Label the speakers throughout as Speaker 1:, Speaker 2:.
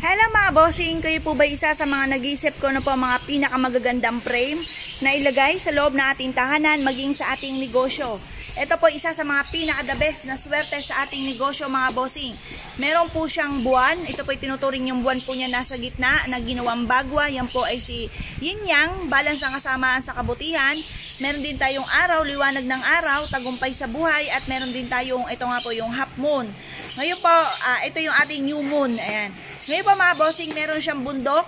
Speaker 1: Hello mga bossing, kayo po ba isa sa mga nag-iisip ko na po mga pinakamagagandang frame na ilagay sa loob ng ating tahanan maging sa ating negosyo? Ito po isa sa mga pinaka-the best na swerte sa ating negosyo mga bossing. Meron po siyang buwan, ito po tinuturing yung buwan po niya nasa gitna na ginawang bagwa. Yan po ay si Yin Yang, balance ang kasamaan sa kabutihan. Meron din tayong araw, liwanag ng araw, tagumpay sa buhay, at meron din tayong, ito nga po yung half moon. Ngayon po, ito yung ating new moon. Ayan. Ngayon po mga bossing, meron siyang bundok.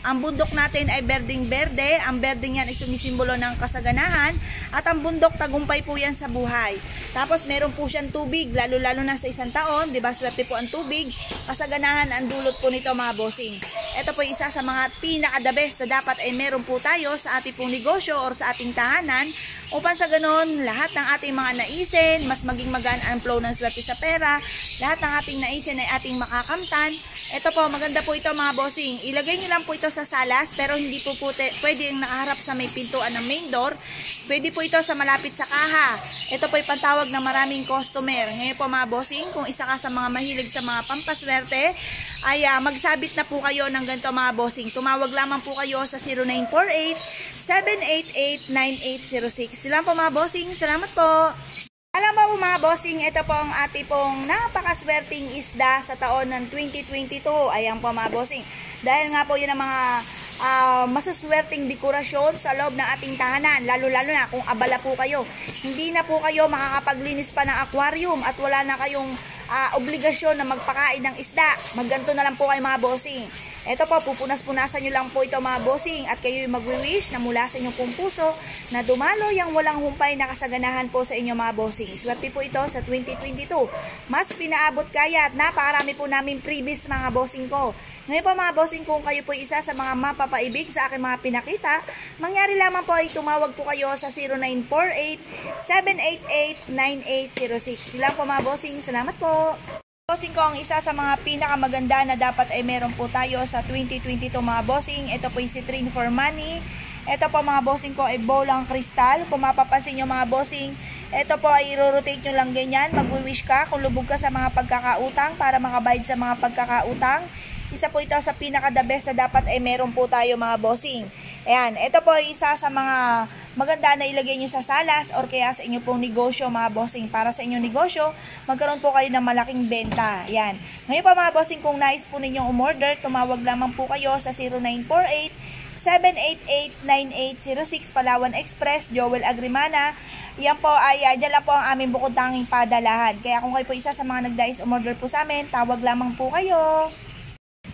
Speaker 1: Ang bundok natin ay berdeng-berde. Ang berdeng yan ay sumisimbolo ng kasaganahan. At ang bundok, tagumpay po yan sa buhay. Tapos meron po siyang tubig, lalo-lalo na sa isang taon. Diba, swerte po ang tubig. Kasaganahan ang dulot po nito mga bossing. Ito po isa sa mga pinaka-the best na dapat ay meron po tayo sa ating pong negosyo or sa ating tahanan. Upang sa ganon, lahat ng ating mga naisin, mas maging magaan ang flow ng swerte sa pera. Lahat ng ating naisin ay ating makakamtan. Ito po, maganda po ito mga bossing. Ilagay nyo lang po ito sa salas, pero hindi po pwede yung nakaharap sa may pintuan ng main door. Pwede po ito sa malapit sa kaha. Ito po ay pantawag ng maraming customer. Ngayon po mga bossing, kung isa ka sa mga mahilig sa mga pampaswerte, ay magsabit na po kayo ng ganito mga bossing. Tumawag lamang po kayo sa 0948-788-9806. Sila po mga bossing. Salamat po. Alam mo mga bossing, ito po ang ating pong napakaswerteng isda sa taon ng 2022. Ayan po mga bossing. Dahil nga po yun ang mga masuswerteng dekorasyon sa loob ng ating tahanan. Lalo-lalo na kung abala po kayo. Hindi na po kayo makakapaglinis pa ng aquarium at wala na kayong obligasyon na magpakain ng isda. Magganto na lang po kayo mga bossing. Ito po, pupunas-punasan nyo lang po ito mga bossing at kayo'y magwi-wish na mula sa inyong pong puso na dumalo yung walang humpay na kasaganahan po sa inyo mga bossing. Swerte po ito sa 2022. Mas pinaabot kaya at napakarami po namin previous mga bossing ko. Ngayon po mga bossing, kung kayo po isa sa mga mapapaibig sa aking mga pinakita, mangyari lamang po ay tumawag po kayo sa 0948-788-9806. Sila po mga bossing, salamat po. Bossing ko, ang isa sa mga pinakamaganda na dapat ay meron po tayo sa 2022 mga bossing. Ito po yung Citrine for Money. Ito po mga bossing ko ay bolang kristal. Kung mapapansin nyo mga bossing, ito po ay i-rotate nyo lang ganyan. Magwi-wish ka kung lubog ka sa mga pagkakautang para makabayad sa mga pagkakautang. Isa po ito sa pinaka-the best na dapat ay meron po tayo mga bossing. Ayan, ito po ay isa sa mga maganda na ilagay nyo sa salas or kaya sa inyo pong negosyo mga bossing. Para sa inyong negosyo, magkaroon po kayo ng malaking benta. Ayan. Ngayon pa mga bossing, kung nais po ninyong umorder, tumawag lamang po kayo sa 0948-788-9806 Palawan Express, Joel Agrimana. Yan po ay, dyan lang po ang aming bukod tanging padalahan. Kaya kung kayo po isa sa mga nagdais umorder po sa amin, tawag lamang po kayo.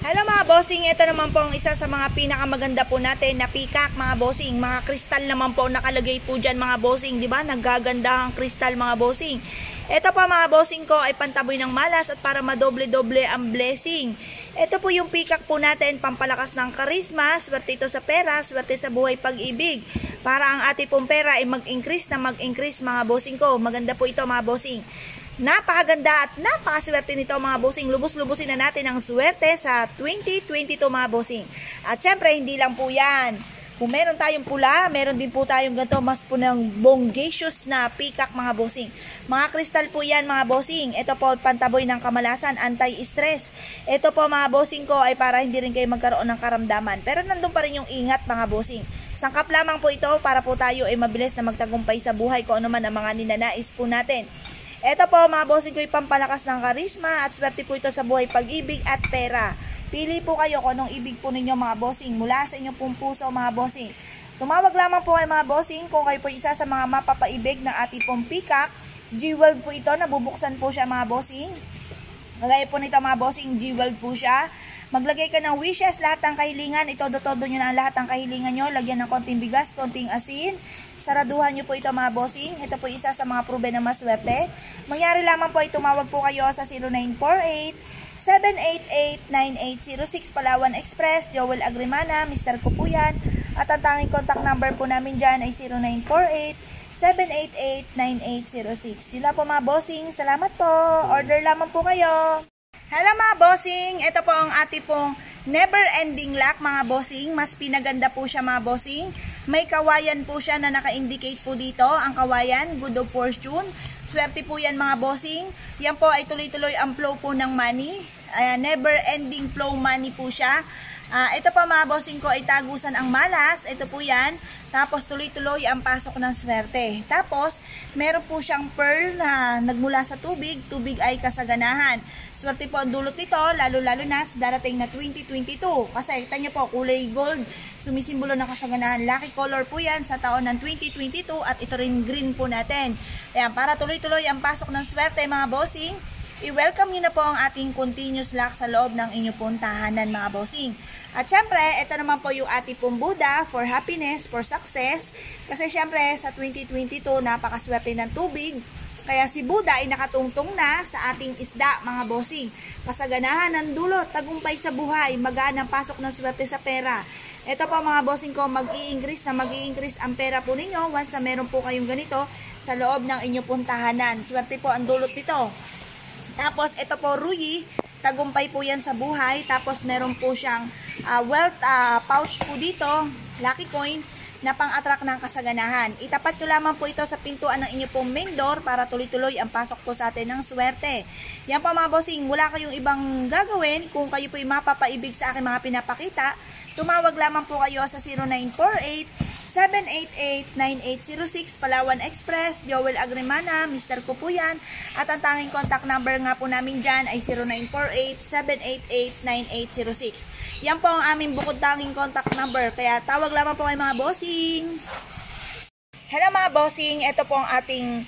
Speaker 1: Hello mga bossing, ito naman po ang isa sa mga pinakamaganda po natin na peacock mga bossing. Mga kristal naman po nakalagay po dyan mga bossing, di ba? Naggaganda ang kristal mga bossing. Ito po mga bossing ko ay pantaboy ng malas at para madoble-doble ang blessing. Ito po yung peacock po natin, pampalakas ng karisma, swerte ito sa pera, swerte sa buhay pag-ibig. Para ang ating pong pera ay mag-increase na mag-increase mga bossing ko. Maganda po ito mga bossing. Napakaganda at napakaswerte nito mga bossing. Lubos-lubusin na natin ang swerte sa 2022 mga bossing. At syempre hindi lang po yan. Kung meron tayong pula, meron din po tayong ganito mas po ng bongacious na peacock mga bossing. Mga kristal po yan mga bossing. Ito po pantaboy ng kamalasan, anti-stress. Ito po mga bossing ko ay para hindi rin kayo magkaroon ng karamdaman. Pero nandun pa rin yung ingat mga bossing. Sangkap lamang po ito para po tayo ay mabilis na magtagumpay sa buhay kung ano man ang mga ninanais po natin. Ito po mga bossing ko ay pampalakas ng karisma at swerte po ito sa buhay pag-ibig at pera. Pili po kayo kung anong ibig po ninyo mga bossing mula sa inyong pong puso mga bossing. Tumawag lamang po kayo mga bossing kung kayo po isa sa mga mapapaibig ng ating pong peacock. Jeweled po ito, nabubuksan po siya mga bossing. Kagaya po nito mga bossing, jeweled po siya. Maglagay ka ng wishes, lahat ng kahilingan, itodo-todo nyo na lahat ng kahilingan nyo. Lagyan ng konting bigas, konting asin. Saraduhan nyo po ito mga bossing. Ito po isa sa mga proven na maswerte. Mangyari lamang po ay tumawag po kayo sa 0948-788-9806 Palawan Express, Joel Agrimana, Mr. Kupuyan. At ang tanging contact number po namin dyan ay 0948-788-9806. Sila po mga bossing. Salamat po. Order lamang po kayo. Hello mga bossing. Ito po ang ating pong never ending lock mga bossing. Mas pinaganda po siya mga bossing. May kawayan po siya na naka-indicate po dito. Ang kawayan, good of fortune. Swerte po yan mga bossing. Yan po ay tuloy-tuloy ang flow po ng money. Never ending flow money po siya. Ito pa mga bossing ko ay tagusan ang malas. Ito po yan. Tapos tuloy-tuloy ang pasok ng swerte. Tapos meron po siyang pearl na nagmula sa tubig. Tubig ay kasaganahan. Swerte po ang dulot nito, lalo-lalo na sa darating na 2022. Kasi kita nyo po, kulay gold, sumisimbolo ng kasaganahan. Lucky color po yan sa taon ng 2022 at ito rin green po natin. Ayan, para tuloy-tuloy ang pasok ng swerte mga bossing, i-welcome nyo na po ang ating continuous luck sa loob ng inyong pong tahanan mga bossing. At syempre, ito naman po yung ating pong Buddha for happiness, for success. Kasi syempre, sa 2022, napakaswerte ng tubig. Kaya si Buddha ay nakatungtong na sa ating isda, mga bossing. Kasaganahan ng dulot, tagumpay sa buhay, magaan ang pasok ng swerte sa pera. Ito pa mga bossing ko, mag-i-increase ang pera po ninyo once na meron po kayong ganito sa loob ng inyong pong tahanan. Swerte po ang dulot nito. Tapos ito po, Ruyi, tagumpay po yan sa buhay. Tapos meron po siyang wealth pouch po dito, lucky coin, na pang-attract ng kasaganahan. Itapat nyo lamang po ito sa pintuan ng inyong pong main door para tuloy-tuloy ang pasok po sa atin ng swerte. Yan pa mga bossing, wala kayong ibang gagawin. Kung kayo po'y mapapaibig sa aking mga pinapakita, tumawag lamang po kayo sa 0948-788-9806 Palawan Express, Joel Agrimana, Mr. ko po yan. At ang tanging contact number nga po namin dyan ay 0948-788-9806. Yan po ang aming bukod tanging contact number. Kaya tawag lamang po kayo mga bossing. Hello mga bossing. Ito po ang ating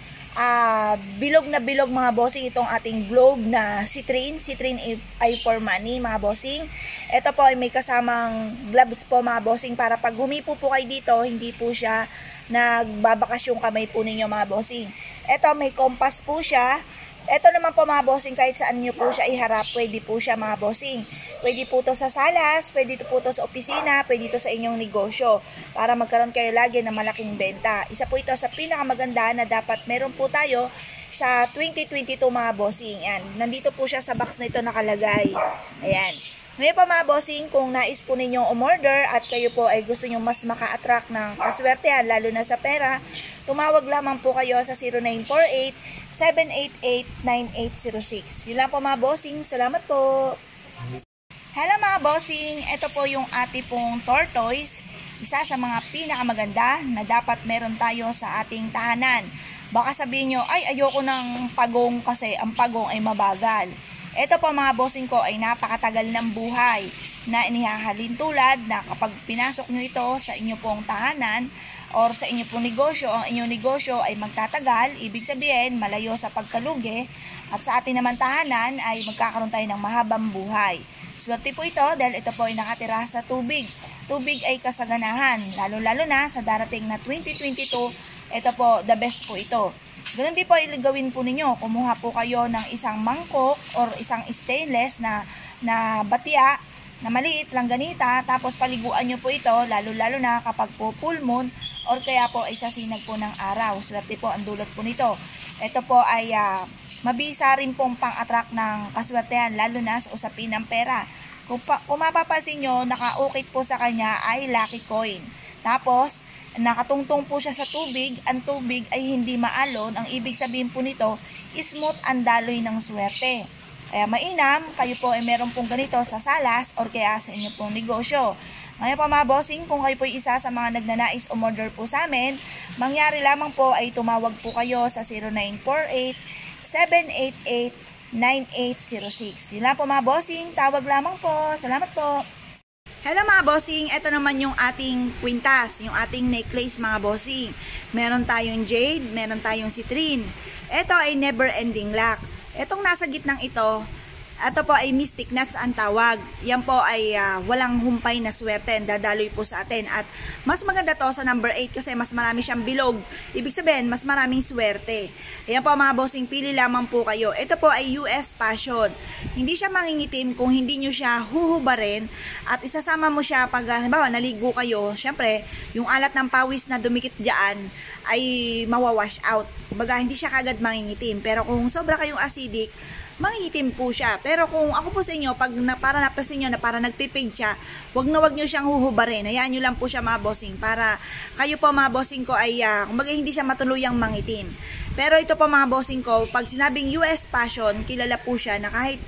Speaker 1: bilog na bilog mga bossing. Itong ating globe na citrine. Citrine ay for money mga bossing. Ito po ay may kasamang gloves po mga bossing. Para pag humipo po kayo dito, hindi po siya nagbabakas yung kamay po ninyo mga bossing. Ito may compass po siya. Ito naman po mga bossing, kahit saan nyo po siya iharap, pwede po siya mga bossing. Pwede po to sa salas, pwede po to sa opisina, pwede to sa inyong negosyo para magkaroon kayo lagi ng malaking benta. Isa po ito sa pinakamaganda na dapat meron po tayo sa 2022 mga bossing. Yan. Nandito po siya sa box na ito nakalagay. Ayan. Ngayon pa mga bossing, kung nais po ninyong umorder at kayo po ay gusto nyo mas maka-attract ng kaswertehan, lalo na sa pera, tumawag lamang po kayo sa 0948-788-9806. Yun lang po mga bossing. Salamat po. Hello mga bossing. Ito po yung ating pong tortoise. Isa sa mga pinakamaganda na dapat meron tayo sa ating tahanan. Baka sabihin nyo, ay ayoko ng pagong kasi ang pagong ay mabagal. Ito po mga bossing ko ay napakatagal ng buhay na inihahalin tulad na kapag pinasok nyo ito sa inyo pong tahanan or sa inyo pong negosyo, ang inyong negosyo ay magtatagal, ibig sabihin malayo sa pagkalugi at sa ating naman tahanan ay magkakaroon tayo ng mahabang buhay. Swerte po ito dahil ito po ay nakatira sa tubig. Tubig ay kasaganahan, lalo-lalo na sa darating na 2022, ito po, the best po ito. Ganun din po gawin po ninyo. Kumuha po kayo ng isang mangkok or isang stainless na batya na maliit lang ganita. Tapos paliguan nyo po ito lalo-lalo na kapag po full moon or kaya po ay sasinag po ng araw. Swerte po ang dulot po nito. Ito po ay mabisa rin pong pang-attract ng kaswertehan lalo na sa usapin ng pera. Kung mapapansin nyo, naka-ukit po sa kanya ay lucky coin. Tapos nakatungtong po siya sa tubig, ang tubig ay hindi maalon, ang ibig sabihin po nito, smooth ang daloy ng swerte. Kaya mainam, kayo po ay meron pong ganito sa salas or kaya sa inyo pong negosyo. Ngayon pa mga bossing, kung kayo po isa sa mga nagnanais umorder po sa amin, mangyari lamang po ay tumawag po kayo sa 0948-788-9806. Yun lang po mga bossing, tawag lamang po. Salamat po. Hello mga bossing, ito naman yung ating kwintas, yung ating necklace mga bossing. Meron tayong jade, meron tayong citrine. Ito ay never ending luck. Itong nasa gitnang ito po ay mystic nuts ang tawag. Yan po ay walang humpay na swerte, dadaloy po sa atin. At mas maganda to sa number 8 kasi mas marami siyang bilog. Ibig sabihin, mas maraming swerte. Yan po mga bossing, pili lamang po kayo. Ito po ay US Passion. Hindi siya mangingitim kung hindi nyo siya huhubarin at isasama mo siya pag halimbawa naligo kayo. Syempre, yung alat ng pawis na dumikit dyan ay mawawash out. Kumbaga, hindi siya kagad mangingitim. Pero kung sobra kayong acidic, mangingitim po siya. Pero kung ako po sa inyo, pag para napasin nyo na para nagpipig siya, wag nyo siyang huhubarin. Hayaan nyo lang po siya mga bossing para kayo po mga bossing ko ay kumbaga hindi siya matuluyang mangitim. Pero ito po mga bossing ko, pag sinabing US Passion, kilala po siya na kahit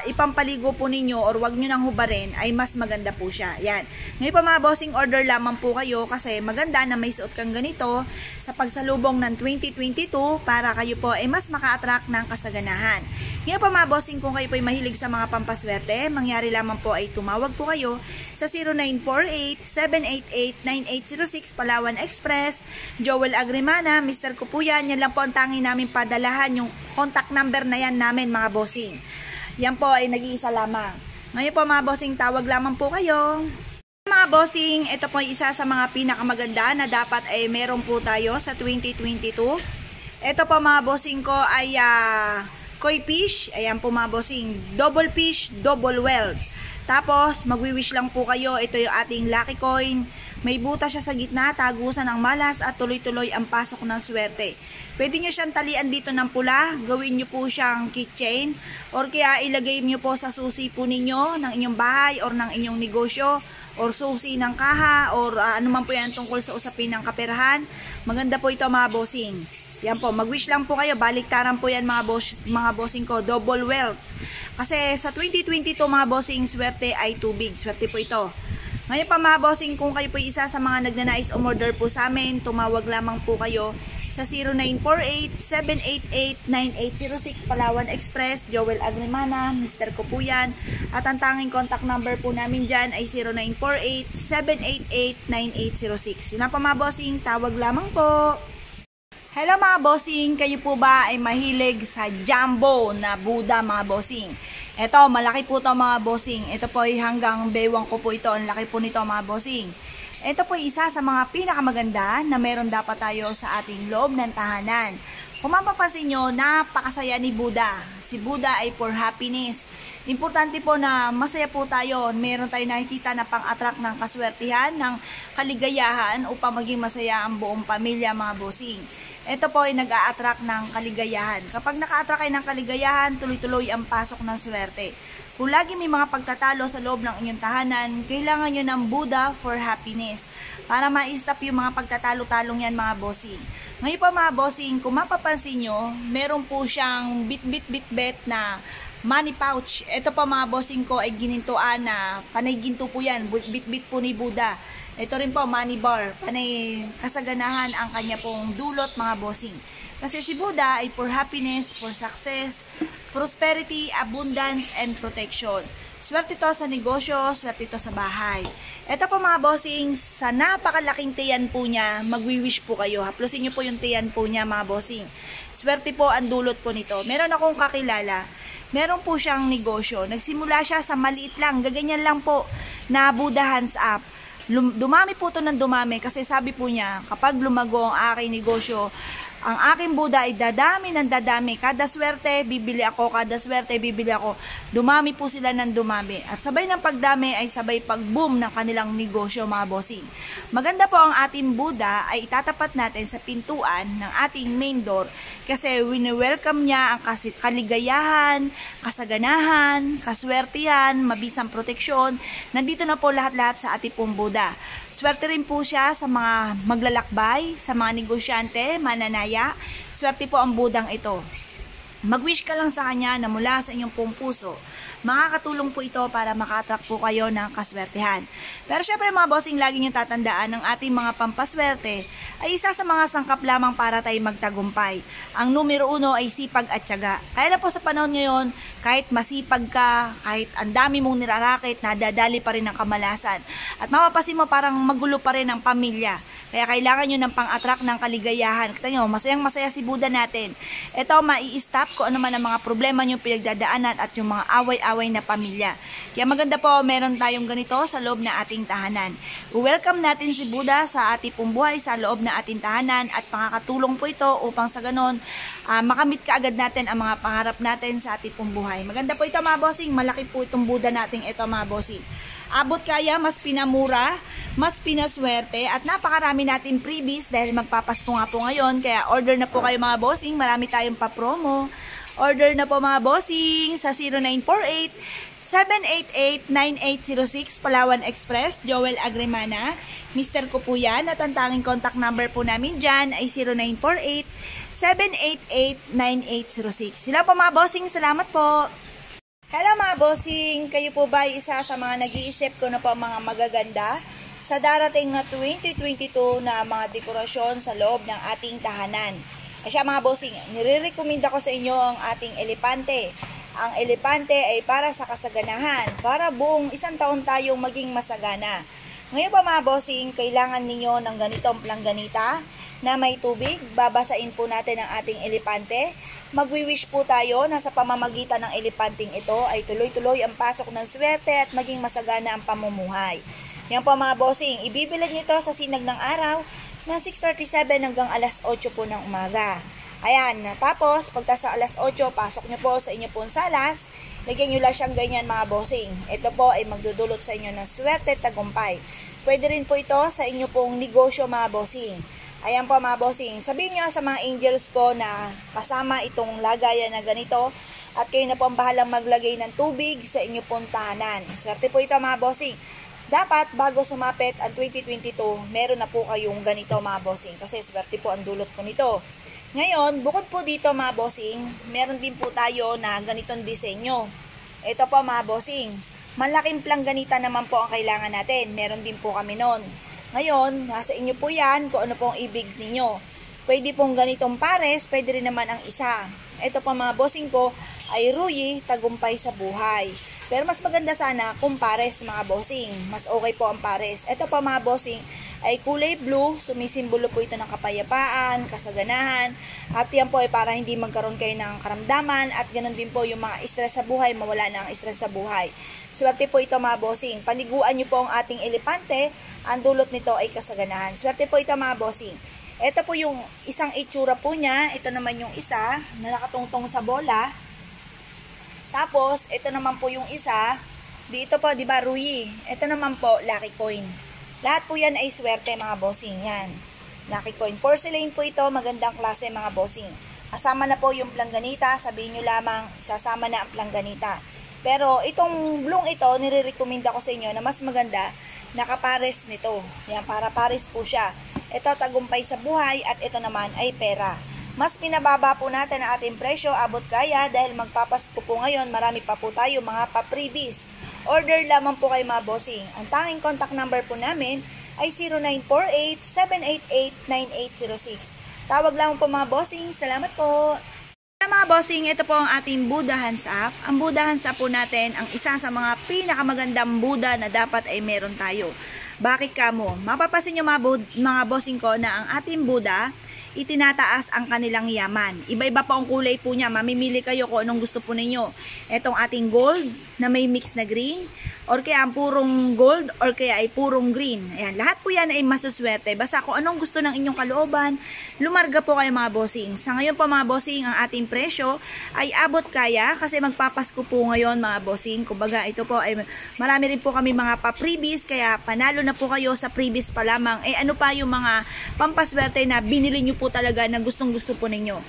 Speaker 1: ipampaligo po ninyo or wag nyo nang hubarin ay mas maganda po siya. Yan. Ngayon pa mga bossing, order lamang po kayo kasi maganda na may suot kang ganito sa pagsalubong ng 2022 para kayo po ay mas maka-attract ng kasaganahan. Ngayon pa mga bossing, kung kayo po ay mahilig sa mga pampaswerte, mangyari lamang po ay tumawag po kayo sa 0948-788-9806 Palawan Express, Joel Agrimana, Mr. Kupuyan. Yan lang po ang tangi namin padalahan, yung contact number na yan namin mga bossing. Yan po ay nag-iisa lamang. Ngayon po mga bossing, tawag lamang po kayo. Mga bossing, ito po ay isa sa mga pinakamaganda na dapat ay meron po tayo sa 2022. Ito po mga bossing ko ay koi fish. Ayan po mga bossing, double fish, double wealth. Tapos magwi-wish lang po kayo. Ito yung ating lucky coin. May butas siya sa gitna, tagusan ng malas at tuloy-tuloy ang pasok ng swerte. Pwede nyo siyang talian dito ng pula, gawin nyo po siyang keychain, or kaya ilagay nyo po sa susi po ninyo ng inyong bahay or ng inyong negosyo, or susi ng kaha, or anuman po yan tungkol sa usapin ng kaperahan. Maganda po ito mga bossing. Yan po, mag-wish lang po kayo, baliktaran po yan mga bossing ko, double wealth. Kasi sa 2022 mga bossing, swerte ay tubig, swerte po ito. Ngayon pa mga bossing, kung kayo po isa sa mga nagnanais umorder po sa amin, tumawag lamang po kayo sa 0948-788-9806 Palawan Express, Joel Agrimana, Mr. Kupuyan. At ang tanging contact number po namin dyan ay 0948-788-9806. Yun na pa mga bossing, tawag lamang po. Hello mga bossing, kayo po ba ay mahilig sa jumbo na Buddha mga bossing? Ito, malaki po ito mga bossing. Ito po ay hanggang bewang ko po ito. Ang laki po nito mga bossing. Ito po ay isa sa mga pinakamaganda na meron dapat tayo sa ating loob ng tahanan. Kung mapapansin nyo, napakasaya ni Buddha. Si Buddha ay for happiness. Importante po na masaya po tayo. Meron tayo nakikita na pang-attract ng kaswertihan, ng kaligayahan upang maging masaya ang buong pamilya mga bossing. Ito po ay nag-a-attract ng kaligayahan. Kapag naka-attract kayo ng kaligayahan, tuloy-tuloy ang pasok ng swerte. Kung lagi may mga pagtatalo sa loob ng inyong tahanan, kailangan nyo ng Buddha for happiness para ma-stop yung mga pagtatalo-talong yan mga bossing. Ngayon po mga bossing, kung mapapansin nyo, meron po siyang bit-bit-bit-bit na money pouch. Ito po mga bossing ko ay ginintuan na panay ginto po yan, bit-bit po ni Buddha. Ito rin po, money bar. Panay kasaganahan ang kanya pong dulot mga bossing. Kasi si Buddha ay for happiness, for success, prosperity, abundance, and protection. Swerte ito sa negosyo, swerte ito sa bahay. Ito po mga bossing, sa napakalaking tiyan po niya, magwi-wish po kayo. Haplusin niyo po yung tiyan po niya mga bossing. Swerte po ang dulot po nito. Meron akong kakilala, meron po siyang negosyo. Nagsimula siya sa maliit lang, gaganyan lang po na Buddha hands up. Dumami po ito ng dumami kasi sabi po niya, kapag lumago ang aking negosyo, ang aking Buddha ay dadami ng dadami. Kada swerte, bibili ako. Kada swerte, bibili ako. Dumami po sila ng dumami. At sabay ng pagdami ay sabay pag-boom ng kanilang negosyo mga bossing. Maganda po ang ating Buddha ay itatapat natin sa pintuan ng ating main door kasi wini-welcome niya ang kaligayahan, kasaganahan, kaswertihan, mabisang proteksyon. Nandito na po lahat-lahat sa ating pong Buddha. Swerte rin po siya sa mga maglalakbay, sa mga negosyante, mananaya. Swerte po ang Budang ito. Mag-wish ka lang sa kanya na mula sa inyong pong puso. Makakatulong po ito para maka-attract po kayo ng kaswertehan. Pero syempre mga bossing, lagi nyo tatandaan ng ating mga pampaswerte ay isa sa mga sangkap lamang para tayo magtagumpay. Ang numero 1 ay sipag at tiyaga. Kaya na po sa panahon ngayon, kahit masipag ka, kahit ang dami mong nirarakit, nadadali pa rin ang kamalasan. At mapapasin mo parang magulo pa rin ang pamilya. Kaya kailangan nyo ng pang-attract ng kaligayahan. Kita nyo, masayang-masaya si Buddha natin. Ito, mai-stop ko ano man ang mga problema nyo pinagdadaanan at yung mga away-away na pamilya. Kaya maganda po, meron tayong ganito sa loob na ating tahanan. Welcome natin si Buddha sa ating pong buhay sa loob na ating tahanan at makakatulong po ito upang sa ganon, makamit kaagad natin ang mga pangarap natin sa ating pong buhay. Maganda po ito mga bossing, malaki po itong Buddha natin ito mga bossing. Abot kaya, mas pinamura, mas pinaswerte, at napakarami natin freebies dahil magpapasko nga po ngayon. Kaya order na po kayo mga bossing, marami tayong pa-promo. Order na po mga bossing sa 0948-788-9806 Palawan Express, Joel Agrimana. Mister ko po yan at ang tanging contact number po namin dyan ay 0948-788-9806. Sila po mga bossing, salamat po. Hello mga bossing, kayo po ba isa sa mga nag-iisip ko na po mga magaganda sa darating na 2022 na mga dekorasyon sa loob ng ating tahanan? Kaya mga bossing, nire-recommend ako sa inyo ang ating elepante. Ang elepante ay para sa kasaganahan, para buong isang taon tayong maging masagana. Ngayon pa mga bossing, kailangan ninyo ng ganitong plangganita na may tubig. Babasain po natin ang ating elepante. Magwi-wish po tayo na sa pamamagitan ng elepanting ito ay tuloy-tuloy ang pasok ng swerte at maging masagana ang pamumuhay. Yan po mga bossing, ibibilad nyo ito sa sinag ng araw na 6:37 hanggang alas 8 po ng umaga. Ayan, tapos pagtasa alas 8, pasok nyo po sa inyo pong salas. Lagyan nyo lang siyang ganyan mga bossing. Ito po ay magdudulot sa inyo ng swerte at tagumpay. Pwede rin po ito sa inyo pong negosyo mga bossing. Ayan po mga bossing, sabihin nyo sa mga angels ko na kasama itong lagayan na ganito at kayo na po ang bahalang maglagay ng tubig sa inyo pong tahanan. Swerte po ito mga bossing. Dapat bago sumapit ang 2022, meron na po kayong ganito mga bossing kasi swerte po ang dulot po nito. Ngayon, bukod po dito mga bossing, meron din po tayo na ganitong disenyo. Ito po mga bossing, malaking plangganita naman po ang kailangan natin. Meron din po kami nun. Ngayon, nasa inyo po yan kung ano pong ibig ninyo. Pwede pong ganitong pares, pwede rin naman ang isa. Ito po mga bossing ko ay Ruyi, tagumpay sa buhay. Pero mas maganda sana kung pares mga bossing. Mas okay po ang pares. Ito po mga bossing ay kulay blue. Sumisimbolo po ito ng kapayapaan, kasaganahan. At yan po ay para hindi magkaroon kayo ng karamdaman. At ganun din po yung mga stress sa buhay, mawala na ang stress sa buhay. Swerte po ito mga bossing. Paliguan nyo po ang ating elepante. Ang dulot nito ay kasaganahan. Swerte po ito mga bossing. Ito po yung isang itsura po niya. Ito naman yung isa na nakatungtong sa bola. Tapos, ito naman po yung isa. Dito po, di ba, Ruyi. Ito naman po, Lucky Coin. Lahat po yan ay swerte mga bossing. Yan. Lucky Coin. Porcelain po ito. Magandang klase mga bossing. Kasama na po yung plangganita. Sabihin nyo lamang, sasama na ang plangganita. Pero itong blue ito, nire-recommend ako sa inyo na mas maganda nakapares nito. Yan, para pares po siya. Ito tagumpay sa buhay at ito naman ay pera. Mas pinababa po natin ang ating presyo, abot kaya dahil magpapasko po ngayon, marami pa po tayo mga pa-freebies. Order lamang po kayo mga bossing. Ang tanging contact number po namin ay 0948-788-9806. Tawag lamang po mga bossing. Salamat po! Mga bossing, ito po ang ating Buddha Hands Up. Ang Buddha Hands Up po natin, ang isa sa mga pinakamagandang Buddha na dapat ay meron tayo. Bakit kamo? Mapapasin nyo mga bossing ko na ang ating Buddha, itinataas ang kanilang yaman. Iba-iba pa ang kulay po niya. Mamimili kayo kung anong gusto po ninyo. Etong ating gold na may mix na green, or kaya ang purong gold, or kaya ay purong green. Ayan, lahat po yan ay masuswerte. Basta kung anong gusto ng inyong kalooban, lumarga po kayo mga bossing. Sa ngayon po mga bossing, ang ating presyo ay abot kaya kasi magpapasko po ngayon mga bossing. Kumbaga ito po ay marami rin po kami mga pa-freebies, kaya panalo na po kayo sa freebies pa lamang. Ano pa yung mga pampaswerte na binili nyo po talaga na gustong-gusto po ninyo.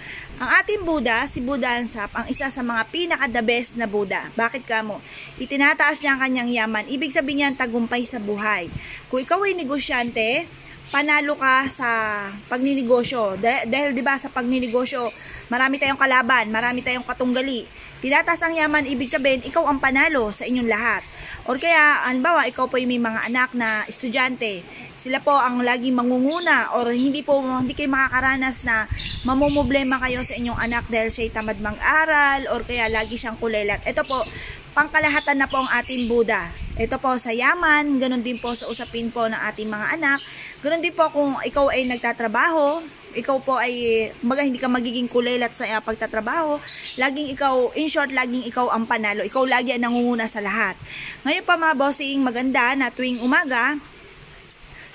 Speaker 1: Ang ating Buddha, si Buddha Hands Up, ang isa sa mga pinaka-the best na Buddha. Bakit kamo? Itinataas niya ang kanyang yaman. Ibig sabihin niyan, tagumpay sa buhay. Kung ikaw ay negosyante, panalo ka sa pagninegosyo. Dahil 'di ba sa pagninegosyo, marami tayong kalaban, marami tayong katunggali. Tinataas ang yaman, ibig sabihin, ikaw ang panalo sa inyong lahat. Or kaya, halimbawa, ikaw po yung may mga anak na estudyante. Sila po ang laging mangunguna or hindi kayo makakaranas na mamumblema kayo sa inyong anak dahil siya'y tamad mag-aral or kaya lagi siyang kulelat. Ito po, pangkalahatan na po ang ating Buddha. Ito po sa yaman, ganun din po sa usapin po ng ating mga anak. Ganun din po kung ikaw ay nagtatrabaho, ikaw po ay hindi ka magiging kulelat sa pagtatrabaho. Laging ikaw, in short, laging ikaw ang panalo. Ikaw lagi ang nangunguna sa lahat. Ngayon pa mga bossing, maganda na tuwing umaga,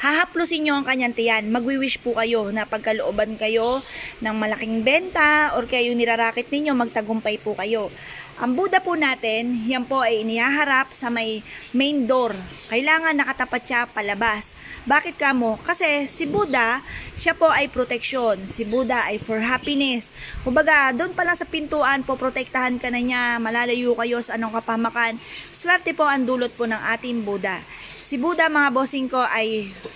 Speaker 1: hahaplusin nyo ang kanyang tiyan. Magwi-wish po kayo na pagkalooban kayo ng malaking benta or kayo nirarakit ninyo, magtagumpay po kayo. Ang Buddha po natin, yan po ay inihaharap sa may main door. Kailangan nakatapat siya palabas. Bakit kamo? Kasi si Buddha, siya po ay protection. Si Buddha ay for happiness. Kumbaga, doon pa lang sa pintuan po, protektahan ka na niya, malalayo kayo sa anong kapamakan. Swerte po ang dulot po ng ating Buddha. Si Buddha, mga bossing ko,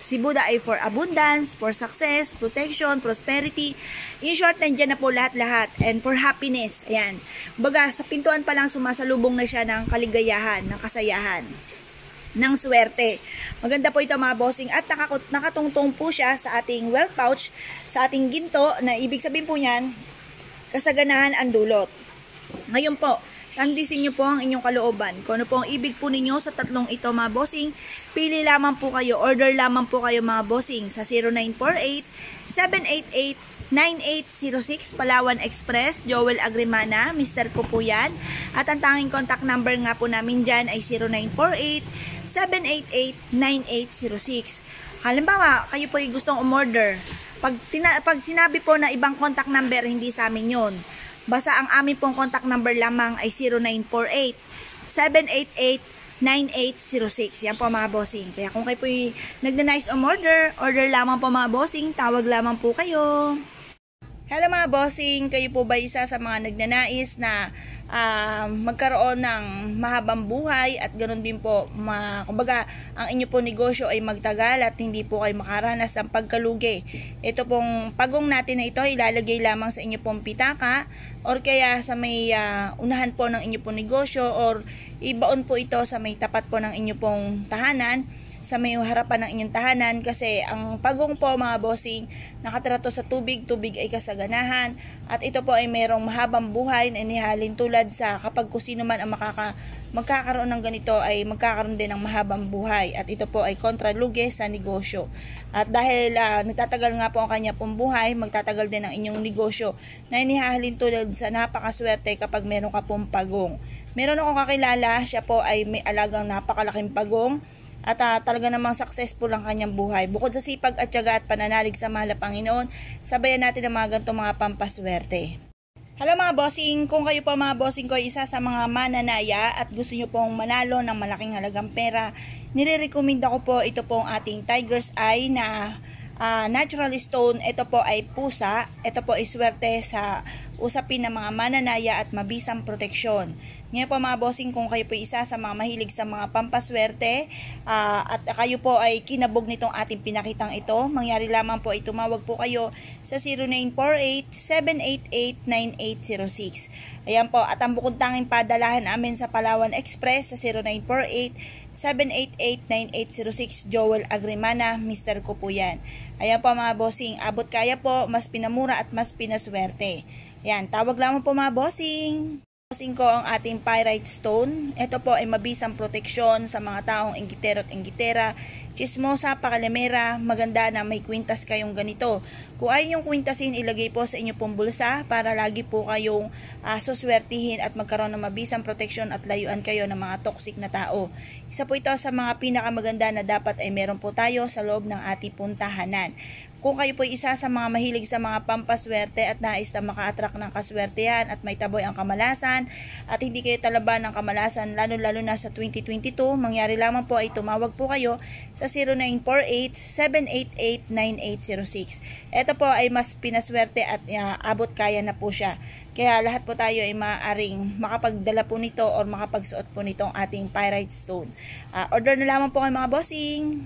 Speaker 1: si Buddha ay for abundance, for success, protection, prosperity. In short, nandiyan na po lahat-lahat. And for happiness. Ayan. Baga, sa pintuan pa lang sumasalubong na siya ng kaligayahan, ng kasayahan, ng swerte. Maganda po ito, mga bossing. At nakatungtong po siya sa ating wealth pouch, sa ating ginto, na ibig sabihin po niyan, kasaganahan ang dulot. Ngayon po, tandisin nyo po ang inyong kalooban. Kung ano po ang ibig po ninyo sa tatlong ito, mga bossing, pili lamang po kayo, order lamang po kayo, mga bossing, sa 0948-788-9806 Palawan Express, Joel Agrimana, Mr. ko po yan. At ang tanging contact number nga po namin dyan ay 0948-788-9806. Halimbawa, kayo po ay gustong umorder. Pag sinabi po na ibang contact number, hindi sa amin yun. Basta ang amin pong contact number lamang ay 0948-788-9806. Yan po, mga bossing. Kaya kung kayo po nagnanais order lamang po, mga bossing, tawag lamang po kayo. Hello, mga bossing, kayo po ba isa sa mga nagnanais na magkaroon ng mahabang buhay at ganoon din po, kumbaga, ang inyo po negosyo ay magtagal at hindi po kayo makaranas ng pagkalugi. Ito pong pagong natin na ito, ilalagay lamang sa inyo pong pitaka or kaya sa may unahan po ng inyo pong negosyo or ibaon po ito sa may tapat po ng inyo pong tahanan, sa may harapan ng inyong tahanan, kasi ang pagong po, mga bossing, nakatrato sa tubig ay kasaganahan, at ito po ay mayroong mahabang buhay na inihalin tulad sa kapag kusino man ang magkakaroon ng ganito ay magkakaroon din ng mahabang buhay, at ito po ay kontralugi sa negosyo. At dahil nagtatagal nga po ang kanya pong buhay, magtatagal din ang inyong negosyo na inihalin tulad sa napakaswerte kapag meron ka pong pagong. Meron akong kakilala, siya po ay may alagang napakalaking pagong, at talaga namang successful ang kanyang buhay. Bukod sa sipag at tiyaga at pananalig sa mahal na Panginoon, sabayan natin ang mga ganitong mga pampaswerte. Hello, mga bossing, kung kayo po, mga bossing ko, isa sa mga mananaya at gusto nyo pong manalo ng malaking halagang pera, nire-recommenda ko po ito pong ating Tiger's Eye na natural stone. Ito po ay pusa. Ito po ay swerte sa usapin ng mga mananaya at mabisang proteksyon. Ngayon po, mga bossing, kung kayo po isa sa mga mahilig sa mga pampaswerte at kayo po ay kinabog nitong ating pinakitang ito, mangyari lamang po ay tumawag po kayo sa 0948-788-9806. Ayan po, at ang bukod tanging padalahan namin sa Palawan Express sa 0948-788-9806 Joel Agrimana, Mr. ko po yan. Ayan po, mga bossing, abot kaya po, mas pinamura at mas pinaswerte. Ayan, tawag lamang po, mga bossing. Bossing ko ang ating pyrite stone. Ito po ay mabisang proteksyon sa mga taong inggitero at inggitera, chismosa, pakalamera, maganda na may kwintas kayong ganito. Kung ayaw yung kwintasin, ilagay po sa inyo pong bulsa para lagi po kayong suswertihin at magkaroon ng mabisang proteksyon at layuan kayo ng mga toxic na tao. Isa po ito sa mga pinakamaganda na dapat ay meron po tayo sa loob ng ating puntahanan. Kung kayo po isa sa mga mahilig sa mga pampaswerte at nais na maka-attract ng kaswertehan at may taboy ang kamalasan at hindi kayo talaban ng kamalasan lalo-lalo na sa 2022, mangyari lamang po ay tumawag po kayo sa 0948-788-9806. Ito po ay mas pinaswerte at abot kaya na po siya. Kaya lahat po tayo ay maaaring makapagdala po nito or makapagsuot po nitong ating pyrite stone. Order na lamang po kayo, mga bossing.